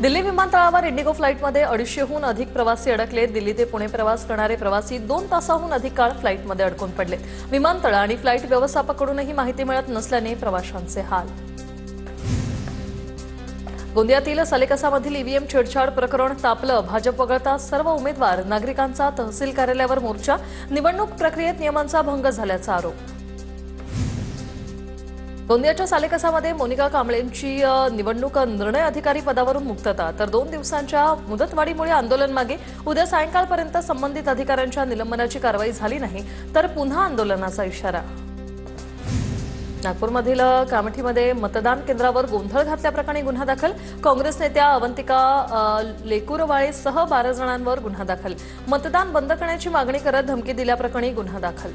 दिल्ली विमानतळावर इंडिगो फ्लाईटमध्ये 250हून अधिक प्रवासी अडकले। दिल्ली ते पुणे प्रवास करणारे प्रवासी 2 तासांहून अधिक काळ फ्लाईटमध्ये अडकून पडले। विमानतळ आणि फ्लाईट व्यवस्थापकाकडूनही माहिती मिळत नसल्याने प्रवाशांचे हाल। गोंदियातील सालेकसामधील ईव्हीएम छेडछाड प्रकरण तापलं। भाजप वगळता सर्व उमेदवार नागरिकांचा तहसील कार्यालयावर मोर्चा। निवडणूक प्रक्रियेत नियमांचा भंग झाल्याचा आरोप। गोंदियाच्या सालेकसामध्ये मोनिका कांबळेंची निवडणूक निर्णय अधिकारी पदावरून मुक्तता, तर 2 दिवसांच्या मुदतवाढीमुळे आंदोलन मागे। उद्या सायंकाळपर्यंत संबंधित अधिकाऱ्यांच्या निलंबनाची कारवाई झाली नाही तर पुन्हा आंदोलनाचा इशारा। नागपूरमधील कामठीमध्ये मतदान केंद्रावर गोंधळ घातल्याप्रकरणी गुन्हा दाखल। काँग्रेस नेत्या अवंतिका लेकुरवाळेसह 12 जणांवर गुन्हा दाखल। मतदान बंद करण्याची मागणी करत धमकी दिल्याप्रकरणी गुन्हा दाखल।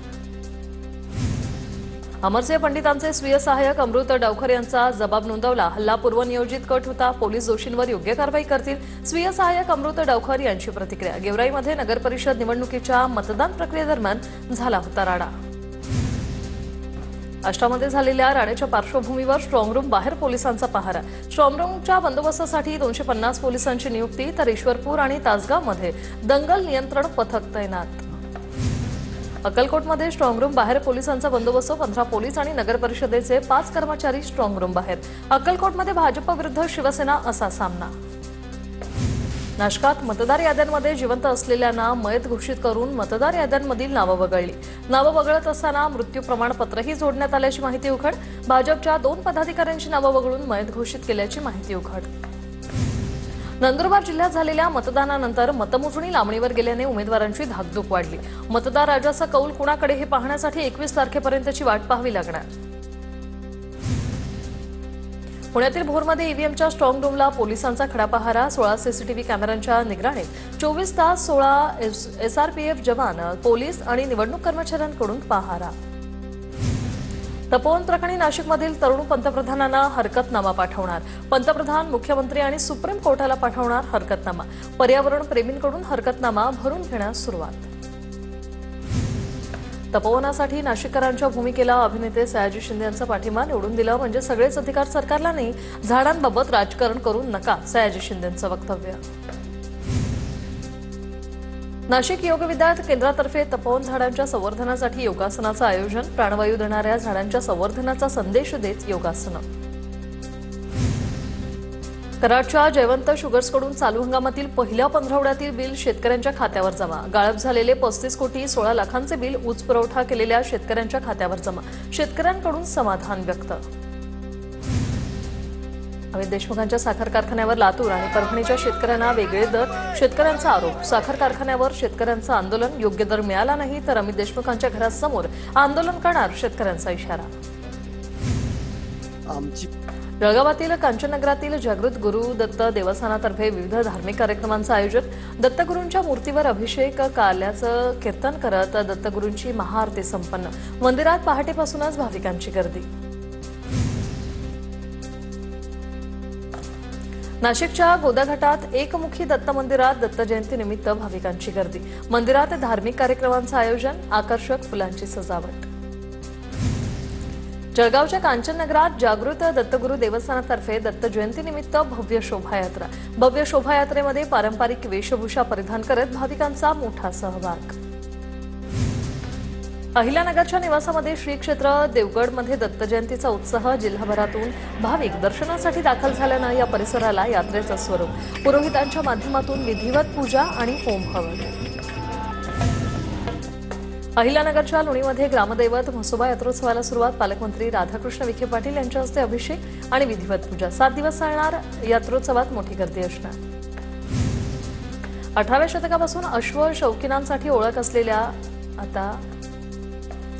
अमरसिंह पंडितांचे स्वीय सहाय्यक अमृत डावखर यांचा जबाब नोंदवला। हल्ला पूर्वनियोजित कट होता, पोलीस दोषींवर योग्य कारवाई करतील। स्वीय सहाय्यक अमृत डावखर यांची प्रतिक्रिया। गेवराईमध्ये नगरपरिषद निवडणुकीच्या मतदान प्रक्रियेदरम्यान झाला होता राडा। आष्टामध्ये झालेल्या राड्याच्या पार्श्वभूमीवर स्ट्रॉंगरूम बाहेर पोलिसांचा पहारा। स्ट्रॉंगरूमच्या बंदोबस्तासाठी 250 पोलिसांची नियुक्ती, तर ईश्वरपूर आणि तासगावमध्ये दंगल नियंत्रण पथक तैनात। अक्कलकोटमध्ये स्ट्रॉंगरूम बाहेर पोलिसांचा बंदोबस्त, 15 पोलीस आणि नगरपरिषदेचे 5 कर्मचारी स्ट्रॉंगरूम बाहेर। अक्कलकोटमध्ये भाजप विरुद्ध शिवसेना असा सामना। नाशकात मतदार याद्यांमध्ये जिवंत असलेल्यांना मयत घोषित करून मतदार याद्यांमधील नावं वगळली। नावं वगळत असताना मृत्यू प्रमाणपत्रही जोडण्यात आल्याची माहिती उघड। भाजपच्या 2 पदाधिकाऱ्यांची नावं वगळून मयत घोषित केल्याची माहिती उघड। नंदुरबार जिल्ह्यात झालेल्या मतदानानंतर मतमोजणी लांबणीवर गेल्याने उमेदवारांची धाकधूक वाढली। मतदार राजाचा कौल कुणाकडे हे पाहण्यासाठी 21 तारखेपर्यंतची वाट पाहावी लागणार। पुण्यातील भोरमध्ये ईव्हीएमच्या स्ट्रॉंग रूमला पोलिसांचा खडा पहारा। 16 सीसीटीव्ही कॅमेऱ्यांच्या निगराणीत 24 तास 16 एसआरपीएफ जवान, पोलीस आणि निवडणूक कर्मचाऱ्यांकडून पहारा। तपोवन प्रकरणी नाशिकमधील तरुण पंतप्रधानांना हरकतनामा पाठवणार। पंतप्रधान, मुख्यमंत्री आणि सुप्रीम कोर्टाला पाठवणार हरकतनामा। पर्यावरण प्रेमींकडून हरकतनामा भरून घेण्यास सुरुवात। तपोवनासाठी नाशिककरांच्या भूमिकेला अभिनेते सयाजी शिंदे यांचा पाठिंबा। निवडून दिलं म्हणजे सगळेच अधिकार सरकारला नाही, झाडांबाबत राजकारण करून नका, सयाजी शिंदेंचं वक्तव्य। नाशिक योग विद्यार्थी केंद्रातर्फे तपोवन झाडांच्या संवर्धनासाठी योगासनाचं आयोजन। प्राणवायू देणाऱ्या झाडांच्या संवर्धनाचा संदेश देत योगासनं। कराडच्या जयवंत शुगर्सकडून चालू हंगामातील पहिल्या पंधरवड्यातील बिल शेतकऱ्यांच्या खात्यावर जमा। गाळप झालेले 35 कोटी 16 लाखांचे बिल ऊस पुरवठा केलेल्या शेतकऱ्यांच्या खात्यावर जमा। शेतकऱ्यांकडून समाधान व्यक्त। अमित देशमुखांच्या साखर कारखान्यावर लातूर आणि परभणीच्या शेतकऱ्यांना वेगळे दर। शेतकऱ्यांचा आरोप, साखर कारखान्यावर शेतकऱ्यांचं आंदोलन, योग्य दर मिळाला नाही तर अमित देशमुखांच्या घरासमोर आंदोलन करणार, शेतकऱ्यांचा इशारा। जळगावातील कांचननगरातील जागृत गुरु दत्त देवस्थानातर्फे विविध धार्मिक कार्यक्रमांचं आयोजन। दत्तगुरूंच्या मूर्तीवर अभिषेक, काल्याचं कीर्तन करत दत्तगुरूंची महाआरती संपन्न। मंदिरात पहाटेपासूनच भाविकांची गर्दी। नाशिकच्या गोदाघाटात एकमुखी दत्त मंदिरात दत्त जयंतीनिमित्त भाविकांची गर्दी। मंदिरात धार्मिक कार्यक्रमांचं आयोजन, आकर्षक फुलांची सजावट। जळगावच्या कांचननगरात जागृत दत्तगुरू देवस्थानातर्फे दत्त जयंतीनिमित्त भव्य शोभायात्रा। भव्य शोभायात्रेमध्ये पारंपरिक वेशभूषा परिधान करत भाविकांचा मोठा सहभाग। अहिल्यानगरच्या निवासामध्ये श्री क्षेत्र देवगडमध्ये दत्त जयंतीचा उत्साह। जिल्हाभरातून भाविक दर्शनासाठी दाखल झाल्यानं या परिसराला यात्रेचं स्वरूप। पुरोहितांच्या माध्यमातून विधिवत पूजा आणि होम हवन। अहिल्यानगरच्या लोणीमध्ये ग्रामदैवत म्हसोबा यात्रोत्सवाला सुरुवात। पालकमंत्री राधाकृष्ण विखे पाटील यांच्या हस्ते अभिषेक आणि विधिवत पूजा। 7 दिवस चालणार यात्रोत्सवात मोठी गर्दी असणार। 18व्या शतकापासून अश्व शौकीनांसाठी ओळख असलेल्या आता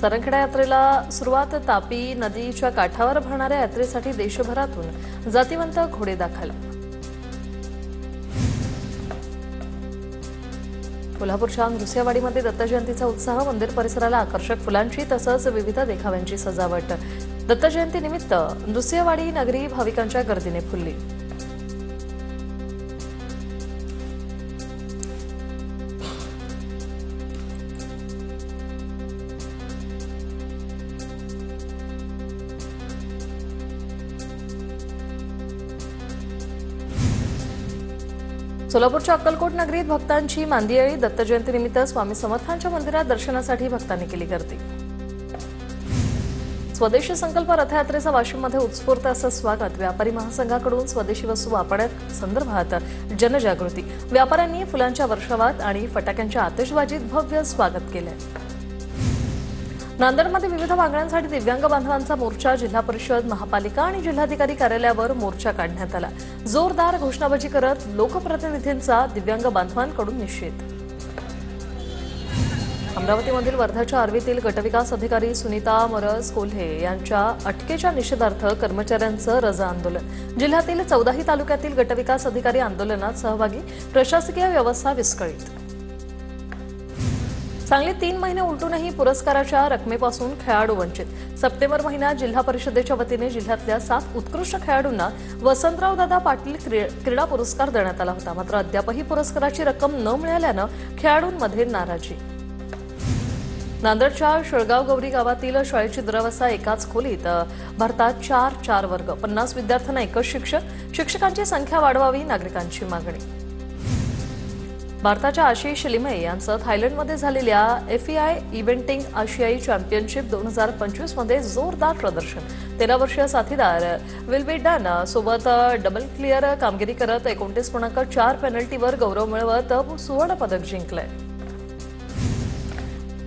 सरंखेडा यात्रेला सुरुवात। तापी नदीच्या काठावर भरणाऱ्या यात्रेसाठी देशभरातून जातिवंत घोडे दाखल। कोल्हापूरच्या नृसिंहवाडीमध्ये दत्त जयंतीचा उत्साह। मंदिर परिसराला आकर्षक फुलांची तसंच विविध देखाव्यांची सजावट। दत्त जयंतीनिमित्त नृसिंहवाडी नगरी भाविकांच्या गर्दीने फुलली। सोलापूरच्या अक्कलकोट नगरीत भक्तांची मांदियाळी. दत्त जयंतीनिमित्त स्वामी समर्थांच्या मंदिरात दर्शनासाठी भक्तांनी केली गर्दी. स्वदेशी संकल्प रथयात्रेचा वाशिममध्ये उत्स्फूर्त असं स्वागत. व्यापारी महासंघाकडून स्वदेशी वस्तू वापरण्यासंदर्भात जनजागृती. व्यापाऱ्यांनी फुलांच्या वर्षावात आणि फटाक्यांच्या आतिषबाजीत भव्य स्वागत केलंय. नांदेडमध्ये विविध मागण्यांसाठी दिव्यांग बांधवांचा मोर्चा. जिल्हा परिषद, महापालिका आणि जिल्हाधिकारी कार्यालयावर मोर्चा काढण्यात आला. जोरदार घोषणाबाजी करत लोकप्रतिनिधींचा दिव्यांग बांधवांकडून निषेध. अमरावतीमधील वर्धाच्या आर्वीतील गटविकास अधिकारी सुनीता मरस कोल्हे यांच्या अटकेच्या निषेधार्थ कर्मचाऱ्यांचं रजा आंदोलन. जिल्ह्यातील 14ही तालुक्यातील गटविकास अधिकारी आंदोलनात सहभागी. प्रशासकीय व्यवस्था विस्कळीत. सांगलीत 3 महिने उलटूनही पुरस्काराच्या रकमेपासून खेळाडू वंचित. सप्टेंबर महिन्यात जिल्हा परिषदेच्या वतीने जिल्ह्यातल्या 7 उत्कृष्ट खेळाडूंना वसंतराव दादा पाटील क्रीडा पुरस्कार देण्यात आला होता. मात्र अद्यापही पुरस्काराची रक्कम न मिळाल्यानं खेळाडूंमध्ये नाराजी. नांदेडच्या शेळगाव गौरी गावातील शाळेची दुरावस्था. एकाच खोलीत भरतात 4 वर्ग. 50 विद्यार्थ्यांना एकच शिक्षक. शिक्षकांची संख्या वाढवावी, नागरिकांची मागणी. भारताच्या आशिष लिमये यांचं थायलंडमध्ये झालेल्या FEI इव्हेंटिंग आशियाई चॅम्पियनशिप 2025 मध्ये जोरदार प्रदर्शन. 13 वर्षीय साथीदार विल्बीडन सोबत डबल क्लिअर कामगिरी करत 29.4 पेनल्टीवर गौरव मिळवत सुवर्ण पदक जिंकलंय.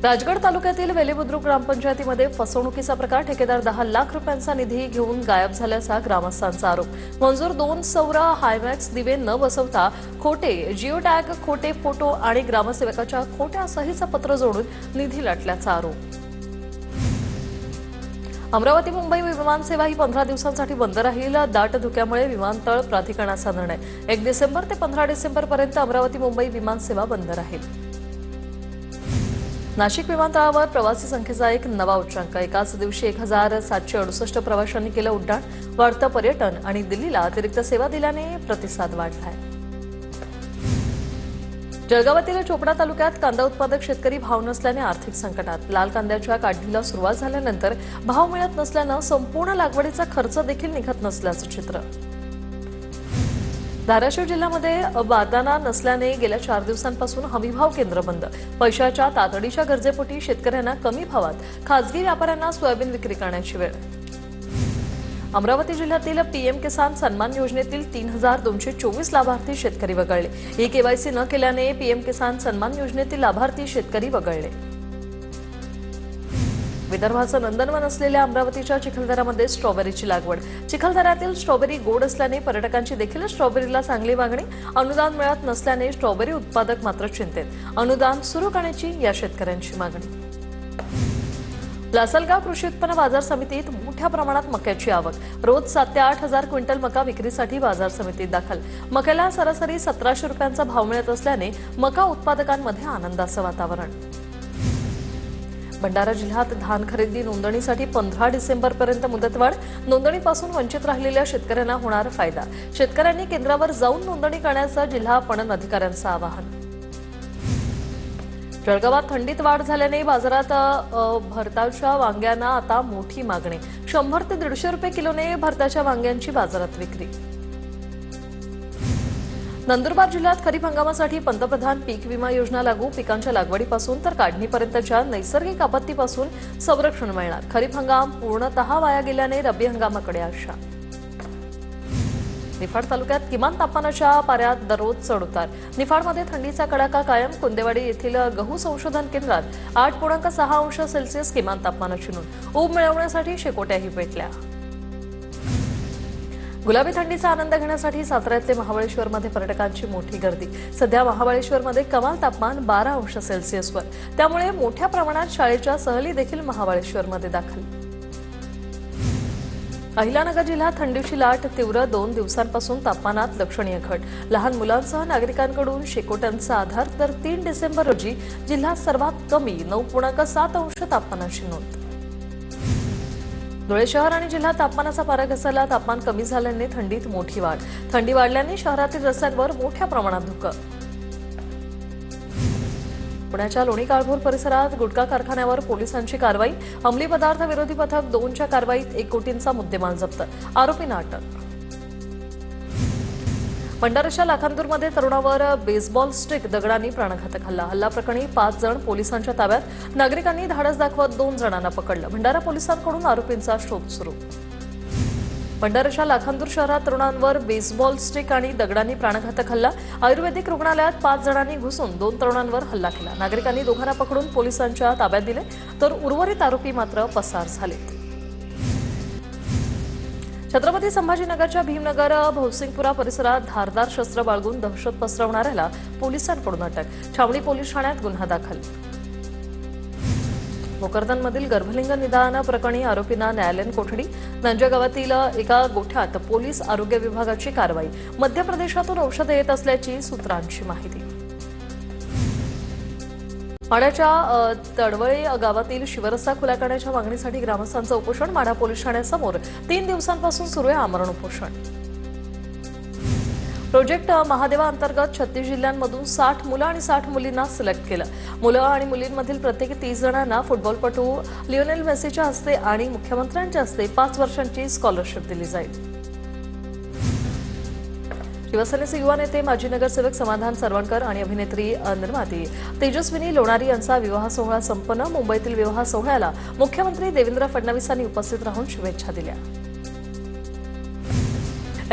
राजगड तालुक्यातील वेलीबुद्रुक ग्रामपंचायतीमध्ये फसवणुकीचा प्रकार. ठेकेदार 10 लाख रुपयांचा निधी घेऊन गायब झाल्याचा ग्रामस्थांचा आरोप. मंजूर 2 सौर हायमॅक्स दिवे न बसवता खोटे जिओ टॅग, खोटे फोटो आणि ग्रामसेवकाच्या खोट्या सहीचं पत्र जोडून निधी लाटल्याचा आरोप. अमरावती मुंबई विमानसेवा ही 15 दिवसांसाठी बंद राहील. दाट धुक्यामुळे विमानतळ प्राधिकरणाचा निर्णय. 1 डिसेंबर ते 15 डिसेंबरपर्यंत अमरावती मुंबई विमानसेवा बंद राहील. नाशिक विमानतळावर प्रवासी संख्येचा एक नवा उच्चांक. एकाच दिवशी 1768 प्रवाशांनी केलं उड्डाण. वाढतं पर्यटन आणि दिल्लीला अतिरिक्त सेवा दिल्याने प्रतिसाद वाढलाय. जळगावातील चोपडा तालुक्यात कांदा उत्पादक शेतकरी भाव नसल्याने आर्थिक संकटात. लाल कांद्याच्या काढणीला सुरुवात झाल्यानंतर भाव मिळत नसल्यानं संपूर्ण लागवडीचा खर्च देखील निघत नसल्याचं चित्र. धाराशिव जिल्ह्यामध्ये बारदाना नसल्याने गेल्या 4 दिवसांपासून हमीभाव केंद्र बंद. पैशाच्या तातडीच्या गरजेपोटी शेतकऱ्यांना कमी भावात खासगी व्यापाऱ्यांना सोयाबीन विक्री करण्याची वेळ. अमरावती जिल्ह्यातील PM किसान सन्मान योजनेतील 3224 लाभार्थी शेतकरी वगळले. KYC न केल्याने PM किसान सन्मान योजनेतील लाभार्थी शेतकरी वगळले. विदर्भाचं नंदनवन असलेल्या अमरावतीच्या चिखलदऱ्यामध्ये स्ट्रॉबेरीची लागवड. चिखलदऱ्यातील स्ट्रॉबेरी गोड असल्याने पर्यटकांची देखील स्ट्रॉबेरीला चांगली मागणी. अनुदान मिळत नसल्याने स्ट्रॉबेरी उत्पादक मात्र चिंतेत. अनुदान सुरू करण्याची या शेतकऱ्यांची मागणी. लासलगाव कृषी उत्पन्न बाजार समितीत मोठ्या प्रमाणात मक्याची आवक. रोज 7 ते 8 हजार क्विंटल मका विक्रीसाठी बाजार समितीत दाखल. मक्याला सरासरी 1700 रुपयांचा भाव मिळत असल्याने मका उत्पादकांमध्ये आनंदाचं वातावरण. भंडारा जिल्ह्यात धान खरेदी नोंदणीसाठी 15 डिसेंबरपर्यंत मुदतवाढ. नोंदणीपासून वंचित राहिलेल्या शेतकऱ्यांना होणार फायदा. शेतकऱ्यांनी केंद्रावर जाऊन नोंदणी करण्याचं जिल्हा पणन अधिकाऱ्यांचं आवाहन. जळगावात थंडीत वाढ झाल्याने बाजारात भरताच्या वांग्यांना आता मोठी मागणी. 100 ते 150 रुपये किलोने भरताच्या वांग्यांची बाजारात विक्री. नंदुरबार जिल्ह्यात खरीप हंगामासाठी पंतप्रधान पीक विमा योजना लागू. पिकांच्या लागवडीपासून तर काढणीपर्यंतच्या नैसर्गिक आपत्तीपासून संरक्षण मिळणार. खरीप हंगाम पूर्णतः वाया गेल्याने रब्बी हंगामाकडे आशा. निफाड तालुक्यात किमान तापमानाच्या पाऱ्यात दररोज चढउतार. निफाडमध्ये थंडीचा कडाका कायम. कुंदेवाडी येथील गहू संशोधन केंद्रात 8.6 अंश सेल्सिअस किमान तापमानाची नोंद. ऊब मिळवण्यासाठी शेकोट्याही पेटल्या. गुलाबी थंडीचा आनंद घेण्यासाठी साताऱ्यातले महाबळेश्वरमध्ये पर्यटकांची मोठी गर्दी. सध्या महाबळेश्वरमध्ये कमाल तापमान 12 अंश सेल्सिअसवर. त्यामुळे मोठ्या प्रमाणात शाळेच्या सहली देखील महाबळेश्वरमध्ये दाखल. अहिलानगर जिल्ह्यात थंडीची लाट तीव्र. 2 दिवसांपासून तापमानात लक्षणीय घट. लहान मुलांसह नागरिकांकडून शेकोट्यांचा आधार. तर 3 डिसेंबर रोजी जिल्ह्यात सर्वात कमी 9.7 अंश तापमानाची नोंद. धुळे शहर आणि जिल्ह्यात तापमानाचा पारा घसरला. तापमान कमी झाल्याने थंडीत मोठी वाढ. थंडी वाढल्याने शहरातील रस्त्यांवर मोठ्या प्रमाणात धुकं. पुण्याच्या लोणी काळभोर परिसरात गुटखा कारखान्यावर पोलिसांची कारवाई. अंमली पदार्थ विरोधी पथक 2च्या कारवाईत 1 कोटींचा मुद्देमाल जप्त. आरोपींना अटक. भंडाराच्या लाखांदूरमध्ये तरुणावर बेसबॉल स्टिक दगडांनी प्राणघातक हल्ला प्रकरणी 5 जण पोलिसांच्या ताब्यात. नागरिकांनी धाडस दाखवत 2 जणांना पकडलं. भंडारा पोलिसांकडून आरोपींचा शोध सुरू. भंडाराच्या लाखांदूर शहरात तरुणांवर बेसबॉल स्टिक आणि दगडांनी प्राणघातक हल्ला. आयुर्वेदिक रुग्णालयात 5 जणांनी घुसून 2 तरुणांवर हल्ला केला. नागरिकांनी दोघांना पकडून पोलिसांच्या ताब्यात दिले, तर उर्वरित आरोपी मात्र पसार झाले. छत्रपती संभाजीनगरच्या भीमनगर भौसिंगपुरा परिसरात धारदार शस्त्र बाळगून दहशत पसरवणाऱ्याला पोलिसांकडून अटक. छावणी पोलीस ठाण्यात गुन्हा दाखल. भोकरदनमधील गर्भलिंग निदान प्रकरणी आरोपींना न्यायालयीन कोठडी. नांजा गावातील एका गोठ्यात पोलीस आरोग्य विभागाची कारवाई. मध्य प्रदेशातून औषधे येत असल्याची सूत्रांची माहिती. माढ्याच्या तडवळे गावातील शिवरस्ता खुला करण्याच्या मागणीसाठी ग्रामस्थांचं उपोषण. माढा पोलीस ठाण्यासमोर 3 दिवसांपासून सुरू आहे आमरण उपोषण. प्रोजेक्ट महादेवा अंतर्गत 36 जिल्ह्यांमधून 60 मुलं आणि 60 मुलींना सिलेक्ट केलं. मुलं आणि मुलींमधील प्रत्येकी 30 जणांना फुटबॉलपटू लिओनेल मेसीच्या हस्ते आणि मुख्यमंत्र्यांच्या हस्ते 5 वर्षांची स्कॉलरशिप दिली जाईल. शिवसेनेचे युवा नेते माजी नगरसेवक समाधान सरवणकर आणि अभिनेत्री निर्माती तेजस्विनी लोणारी यांचा विवाह सोहळा संपन्न. मुंबईतील विवाह सोहळ्याला मुख्यमंत्री देवेंद्र फडणवीसांनी उपस्थित राहून शुभेच्छा दिल्या.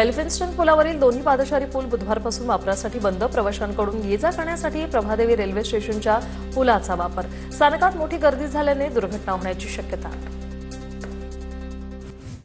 एलिफिन्स्टन पुलावरील दोन्ही पादचारी पूल बुधवारपासून वापरासाठी बंद. प्रवाशांकडून ये जा करण्यासाठी प्रभादेवी रेल्वे स्टेशनच्या पुलाचा वापर. स्थानकात मोठी गर्दी झाल्याने दुर्घटना होण्याची शक्यता.